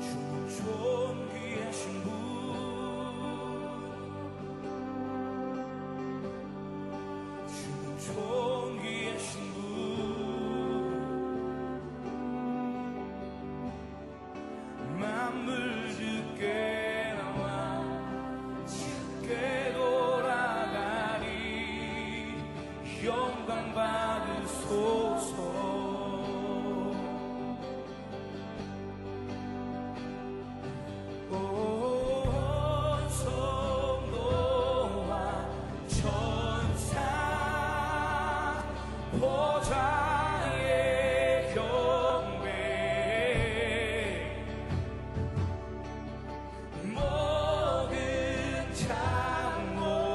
주는 존귀하신 분, 주는 존귀하신 분, 만물 주께 나와 주께 돌아가니 영광 받으소서. 온 성도와 천사 보좌의 경배 모든 장로들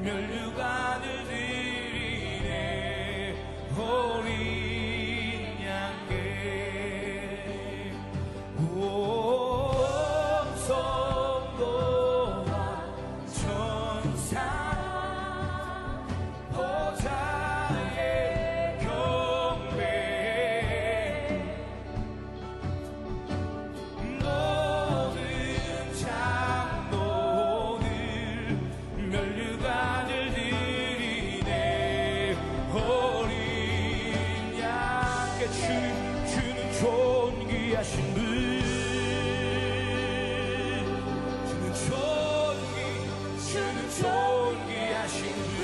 멸류관을 드리네 어린 양께 온 성도와 천사 보좌의 경배 모든 장로들 멸류관을 드리네 어린 양께 주는 존귀하신 분, 주는 존귀하신 분,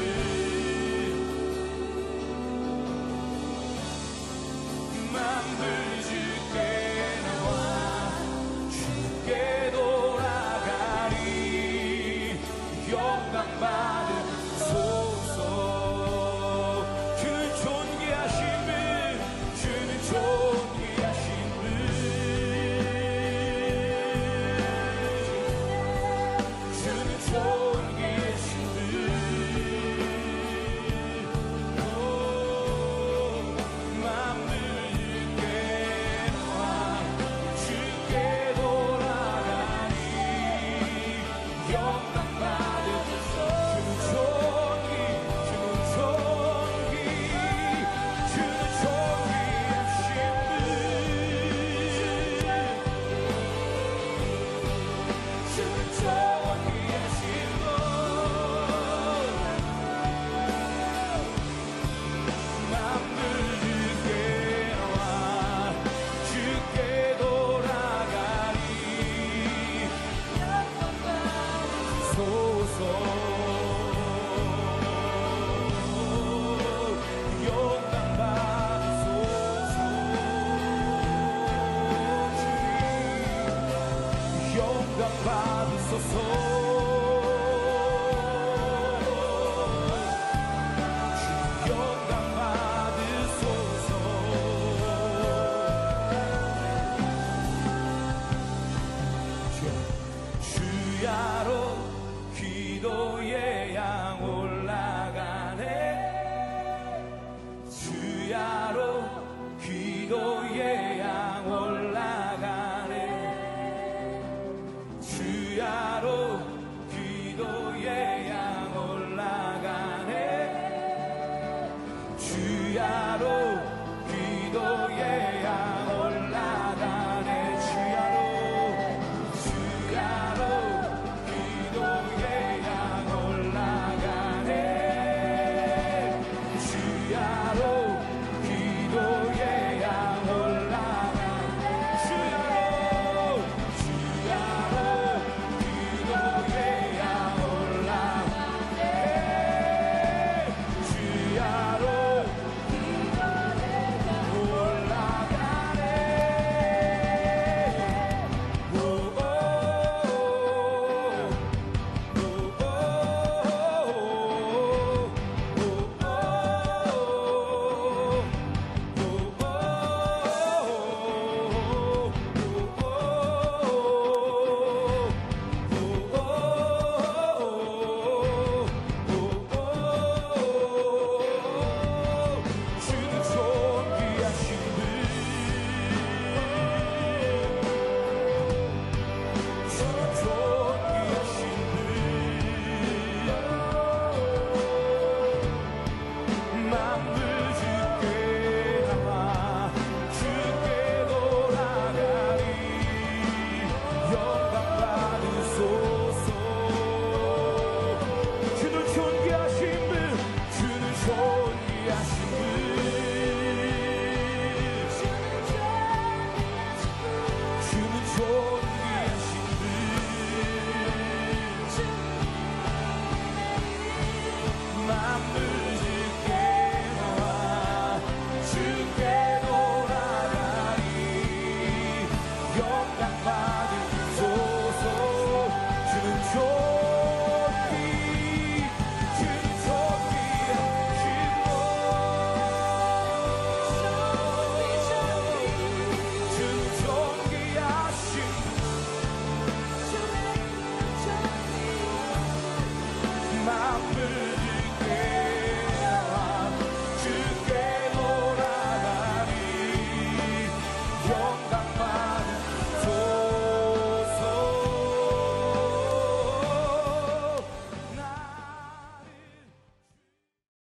만물 주께 나와 주께 돌아가리 영광 받으소서. 주는 존귀하신 분, 주는 존귀하신 분, 주는 존귀하신 분, 만물 주께 나와 주께 돌아가니 영광 받으소서. 주는 존귀하신 주야로 기도의